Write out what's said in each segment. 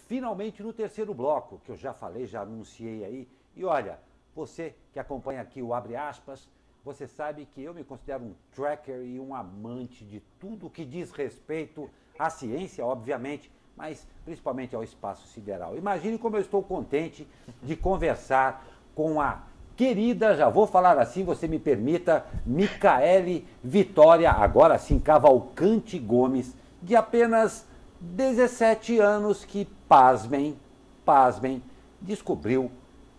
finalmente no terceiro bloco, que eu já falei, já anunciei aí. E olha, você que acompanha aqui o Abre Aspas, você sabe que eu me considero um tracker e um amante de tudo que diz respeito à ciência, obviamente, mas principalmente ao espaço sideral. Imagine como eu estou contente de conversar com a querida, já vou falar assim, você me permita, Micaele Vitória, agora sim, Cavalcante Gomes, de apenas 17 anos, que, pasmem, descobriu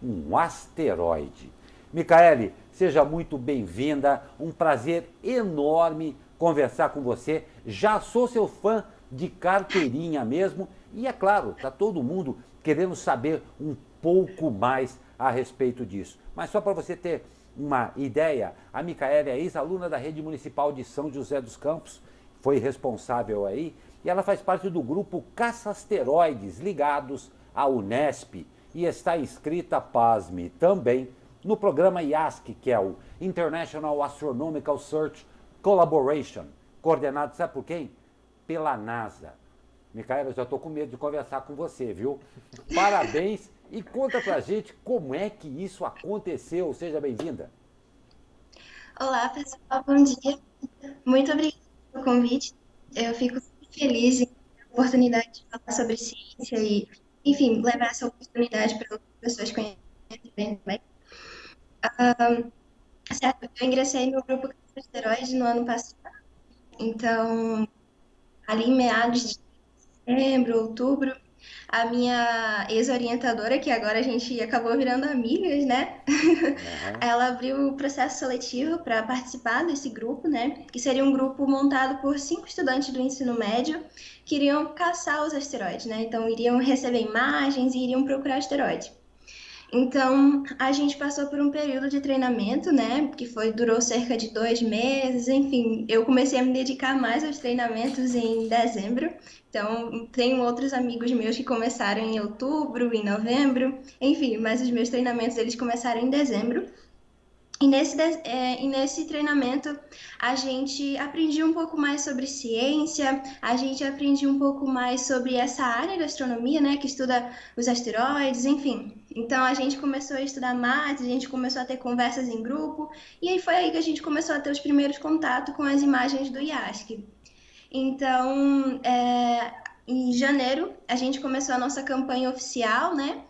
um asteroide. Micaele, seja muito bem-vinda, um prazer enorme conversar com você. Já sou seu fã de carteirinha mesmo e, é claro, está todo mundo querendo saber um pouco mais a respeito disso. Mas só para você ter uma ideia, a Micaele é ex-aluna da Rede Municipal de São José dos Campos, foi responsável aí, e ela faz parte do grupo Caça-Asteroides, ligados à Unesp, e está inscrita, pasme, também no programa IASC, que é o International Astronomical Search Collaboration, coordenado, sabe por quem? Pela NASA. Micaela, eu já estou com medo de conversar com você, viu? Parabéns e conta pra gente como é que isso aconteceu. Seja bem-vinda. Olá, pessoal, bom dia. Muito obrigada pelo convite. Eu fico muito feliz em ter a oportunidade de falar sobre ciência e, enfim, levar essa oportunidade para outras pessoas conhecerem também. Certo, eu ingressei no grupo Asteroide no ano passado, então, ali em meados de setembro, outubro, a minha ex-orientadora, que agora a gente acabou virando amigas, né? Aham. Ela abriu o processo seletivo para participar desse grupo, né? Que seria um grupo montado por 5 estudantes do ensino médio que iriam caçar os asteroides, né? Então iriam receber imagens e iriam procurar asteroide. Então, a gente passou por um período de treinamento, né? Que durou cerca de 2 meses. Enfim, eu comecei a me dedicar mais aos treinamentos em dezembro. Então, tenho outros amigos meus que começaram em outubro, em novembro. Enfim, mas os meus treinamentos eles começaram em dezembro. E nesse treinamento a gente aprendia um pouco mais sobre ciência, a gente aprendia um pouco mais sobre essa área da astronomia, né, que estuda os asteroides, enfim. Então a gente começou a estudar mais, a gente começou a ter conversas em grupo, e aí foi aí que a gente começou a ter os primeiros contatos com as imagens do IASC. Então, em janeiro, a gente começou a nossa campanha oficial, né?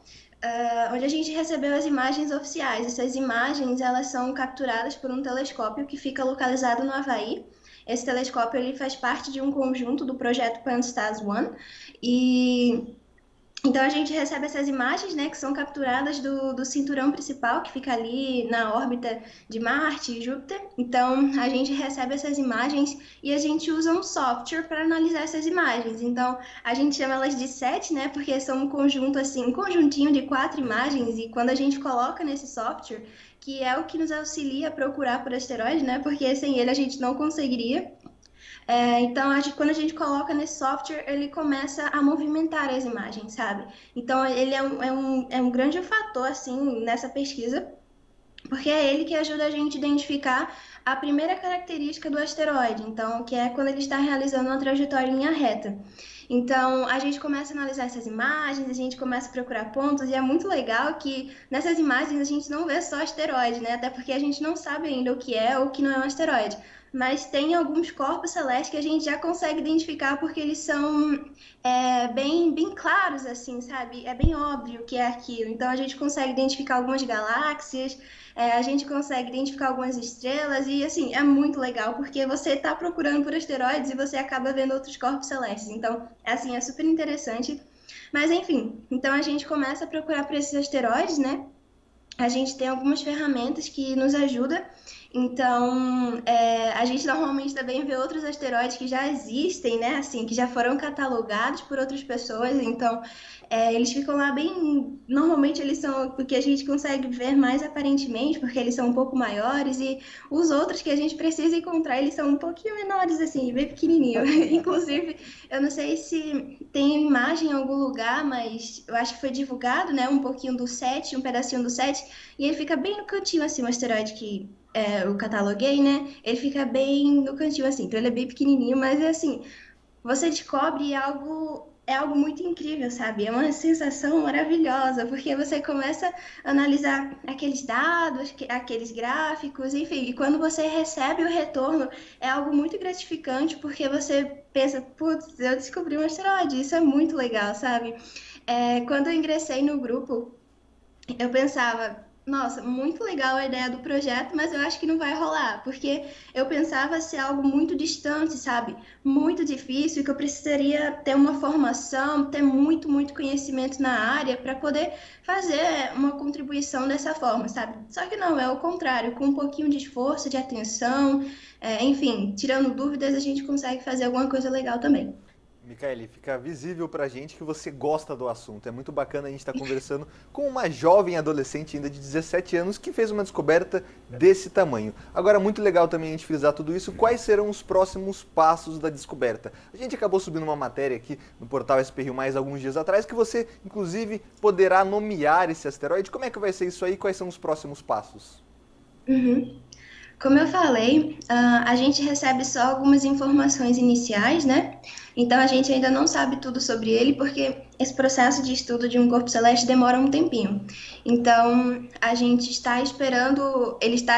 Onde a gente recebeu as imagens oficiais. Essas imagens, elas são capturadas por um telescópio que fica localizado no Havaí. Esse telescópio ele faz parte de um conjunto do projeto Pan-STARRS 1 e então a gente recebe essas imagens, né, que são capturadas do cinturão principal, que fica ali na órbita de Marte e Júpiter. Então a gente recebe essas imagens e a gente usa um software para analisar essas imagens. Então a gente chama elas de SET, né, porque são um conjunto assim, um conjuntinho de 4 imagens e quando a gente coloca nesse software, que é o que nos auxilia a procurar por asteroides, né, porque sem ele a gente não conseguiria. Então, quando a gente coloca nesse software, ele começa a movimentar as imagens, sabe? Então, ele é um grande fator, assim, nessa pesquisa, porque é ele que ajuda a gente a identificar a primeira característica do asteroide, então, que é quando ele está realizando uma trajetória em linha reta. Então, a gente começa a analisar essas imagens, a gente começa a procurar pontos, e é muito legal que nessas imagens a gente não vê só asteroide, né? Até porque a gente não sabe ainda o que é ou o que não é um asteroide. Mas tem alguns corpos celestes que a gente já consegue identificar porque eles são bem claros, assim, sabe? É bem óbvio o que é aquilo. Então, a gente consegue identificar algumas galáxias, a gente consegue identificar algumas estrelas e, assim, é muito legal, porque você está procurando por asteroides e você acaba vendo outros corpos celestes. Então, assim, é super interessante. Mas, enfim, então a gente começa a procurar por esses asteroides, né? A gente tem algumas ferramentas que nos ajudam. Então, a gente normalmente também vê outros asteroides que já existem, né? Assim, que já foram catalogados por outras pessoas. Então, eles ficam lá bem. Normalmente, eles são o que a gente consegue ver mais aparentemente, porque eles são um pouco maiores. E os outros que a gente precisa encontrar, eles são um pouquinho menores, assim, bem pequenininho. Inclusive, eu não sei se tem imagem em algum lugar, mas eu acho que foi divulgado, né? Um pouquinho do SET, um pedacinho do SET. E ele fica bem no cantinho, assim, o asteroide que eu cataloguei, né? Ele fica bem no cantinho, assim. Então ele é bem pequenininho, mas é assim, você descobre algo é algo muito incrível, sabe? É uma sensação maravilhosa, porque você começa a analisar aqueles dados, aqueles gráficos, enfim, e quando você recebe o retorno, é algo muito gratificante, porque você pensa, putz, eu descobri um asteroide, isso é muito legal, sabe? Quando eu ingressei no grupo, eu pensava, nossa, muito legal a ideia do projeto, mas eu acho que não vai rolar, porque eu pensava ser algo muito distante, sabe? Muito difícil, que eu precisaria ter uma formação, ter muito conhecimento na área para poder fazer uma contribuição dessa forma, sabe? Só que não, é o contrário, com um pouquinho de esforço, de atenção, enfim, tirando dúvidas, a gente consegue fazer alguma coisa legal também. Micaele, fica visível pra gente que você gosta do assunto. É muito bacana a gente estar conversando com uma jovem adolescente ainda de 17 anos que fez uma descoberta desse tamanho. Agora, muito legal também a gente frisar tudo isso. Quais serão os próximos passos da descoberta? A gente acabou subindo uma matéria aqui no portal SP Rio Mais alguns dias atrás que você, inclusive, poderá nomear esse asteroide. Como é que vai ser isso aí? Quais são os próximos passos? Uhum. Como eu falei, a gente recebe só algumas informações iniciais, né? Então a gente ainda não sabe tudo sobre ele, porque esse processo de estudo de um corpo celeste demora um tempinho. Então a gente está esperando, ele está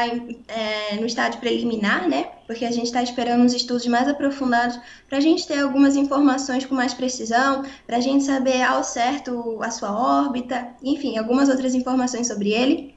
no estágio preliminar, né? Porque a gente está esperando os estudos mais aprofundados para a gente ter algumas informações com mais precisão, para a gente saber ao certo a sua órbita, enfim, algumas outras informações sobre ele.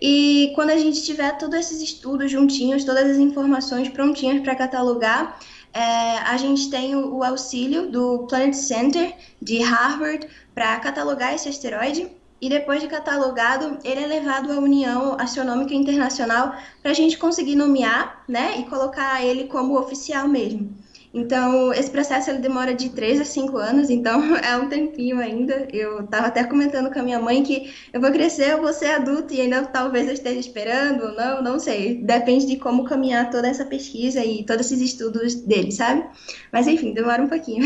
E quando a gente tiver todos esses estudos juntinhos, todas as informações prontinhas para catalogar, a gente tem o auxílio do Planet Center de Harvard para catalogar esse asteroide. E depois de catalogado, ele é levado à União Astronômica Internacional para a gente conseguir nomear, né, e colocar ele como oficial mesmo. Então, esse processo ele demora de 3 a 5 anos, então é um tempinho ainda. Eu estava até comentando com a minha mãe que eu vou crescer, eu vou ser adulta e ainda talvez eu esteja esperando, não sei. Depende de como caminhar toda essa pesquisa e todos esses estudos dele, sabe? Mas enfim, demora um pouquinho.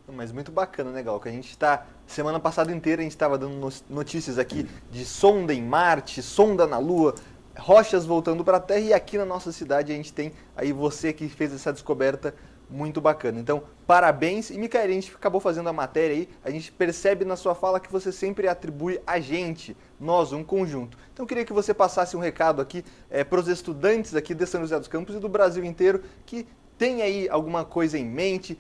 Mas muito bacana, né, Gal? Que a gente está, semana passada inteira, a gente estava dando notícias aqui de sonda em Marte, sonda na Lua, rochas voltando para a Terra, e aqui na nossa cidade a gente tem aí você que fez essa descoberta muito bacana. Então, parabéns. E, Micaele, a gente acabou fazendo a matéria aí, a gente percebe na sua fala que você sempre atribui a gente, nós, um conjunto. Então, eu queria que você passasse um recado aqui para os estudantes aqui de São José dos Campos e do Brasil inteiro que tem aí alguma coisa em mente,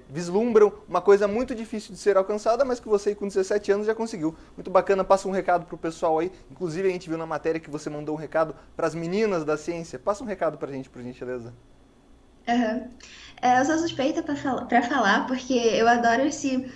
vislumbram uma coisa muito difícil de ser alcançada, mas que você com 17 anos já conseguiu. Muito bacana, passa um recado para o pessoal aí. Inclusive, a gente viu na matéria que você mandou um recado para as meninas da ciência. Passa um recado para a gente, por gentileza. Uhum. Eu sou suspeita para falar, porque eu adoro esse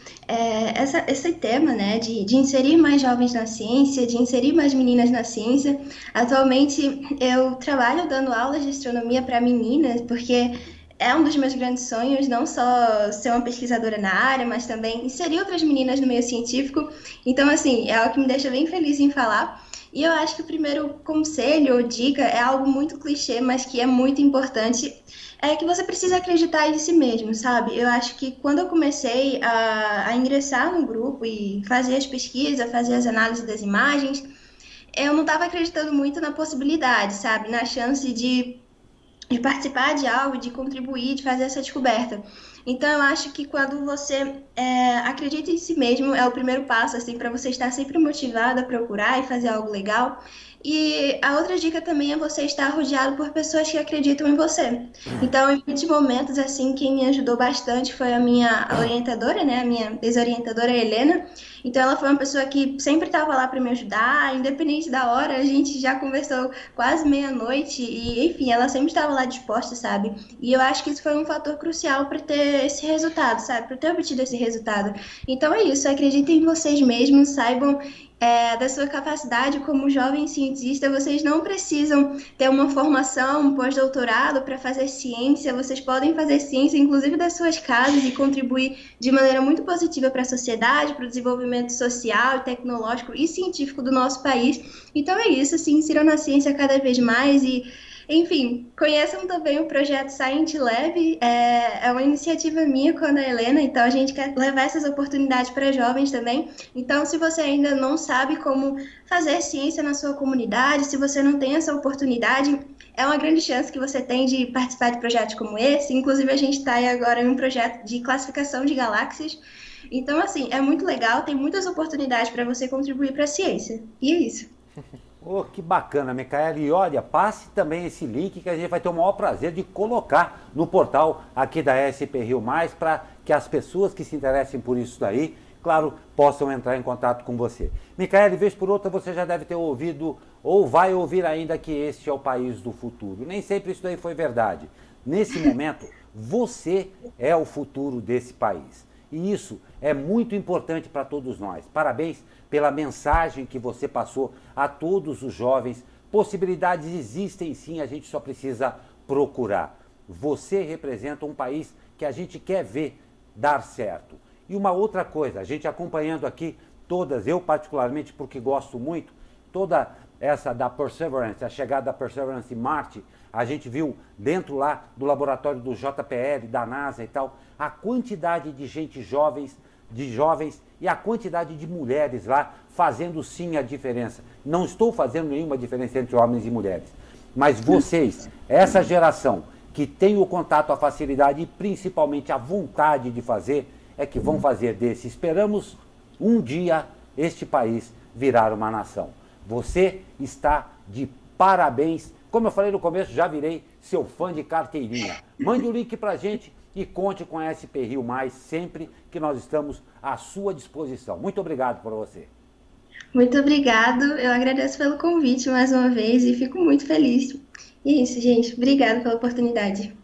tema, né, de inserir mais jovens na ciência, de inserir mais meninas na ciência. Atualmente, eu trabalho dando aulas de astronomia para meninas, porque é um dos meus grandes sonhos, não só ser uma pesquisadora na área, mas também inserir outras meninas no meio científico. Então, assim, é algo que me deixa bem feliz em falar. E eu acho que o primeiro conselho ou dica é algo muito clichê, mas que é muito importante, é que você precisa acreditar em si mesmo, sabe? Eu acho que quando eu comecei a ingressar no grupo e fazer as pesquisas, fazer as análises das imagens, eu não estava acreditando muito na possibilidade, sabe? Na chance de participar de algo, de contribuir, de fazer essa descoberta. Então, eu acho que quando você acredita em si mesmo, é o primeiro passo, assim, para você estar sempre motivado a procurar e fazer algo legal. E a outra dica também é você estar rodeado por pessoas que acreditam em você. Então, em muitos momentos, assim, quem me ajudou bastante foi a minha orientadora, né? A minha desorientadora, Helena. Então, ela foi uma pessoa que sempre estava lá para me ajudar, independente da hora. A gente já conversou quase meia-noite e, enfim, ela sempre estava lá disposta, sabe? E eu acho que isso foi um fator crucial para ter esse resultado, sabe? Para ter obtido esse resultado. Então, é isso. Acreditem em vocês mesmos, saibam da sua capacidade como jovem cientista. Vocês não precisam ter uma formação, um pós-doutorado para fazer ciência. Vocês podem fazer ciência, inclusive das suas casas, e contribuir de maneira muito positiva para a sociedade, para o desenvolvimento social, tecnológico e científico do nosso país. Então é isso, se insiram na ciência cada vez mais e Enfim, conheçam também o projeto Science Lab, é uma iniciativa minha com a Ana Helena, então a gente quer levar essas oportunidades para jovens também. Então, se você ainda não sabe como fazer ciência na sua comunidade, se você não tem essa oportunidade, é uma grande chance que você tem de participar de projetos como esse. Inclusive, a gente está aí agora em um projeto de classificação de galáxias. Então, assim, é muito legal, tem muitas oportunidades para você contribuir para a ciência. E é isso. Oh, que bacana, Micaele. E olha, passe também esse link que a gente vai ter o maior prazer de colocar no portal aqui da SP Rio Mais, para que as pessoas que se interessem por isso daí, claro, possam entrar em contato com você. Micaele, vez por outra você já deve ter ouvido ou vai ouvir ainda que este é o país do futuro. Nem sempre isso daí foi verdade. Nesse momento, você é o futuro desse país. E isso é muito importante para todos nós. Parabéns pela mensagem que você passou a todos os jovens. Possibilidades existem sim, a gente só precisa procurar. Você representa um país que a gente quer ver dar certo. E uma outra coisa, a gente acompanhando aqui todas, eu particularmente porque gosto muito, toda essa da Perseverance, a chegada da Perseverance em Marte, a gente viu dentro lá do laboratório do JPL, da NASA e tal, a quantidade de gente jovens e a quantidade de mulheres lá fazendo sim a diferença. Não estou fazendo nenhuma diferença entre homens e mulheres, mas vocês, essa geração que tem o contato, a facilidade e principalmente a vontade de fazer, é que vão fazer desse, esperamos um dia este país virar uma nação. Você está de parabéns. Como eu falei no começo, já virei seu fã de carteirinha. Mande o link pra gente e conte com a SP Rio Mais sempre que nós estamos à sua disposição. Muito obrigado por você. Muito obrigado, eu agradeço pelo convite mais uma vez e fico muito feliz. E é isso, gente. Obrigada pela oportunidade.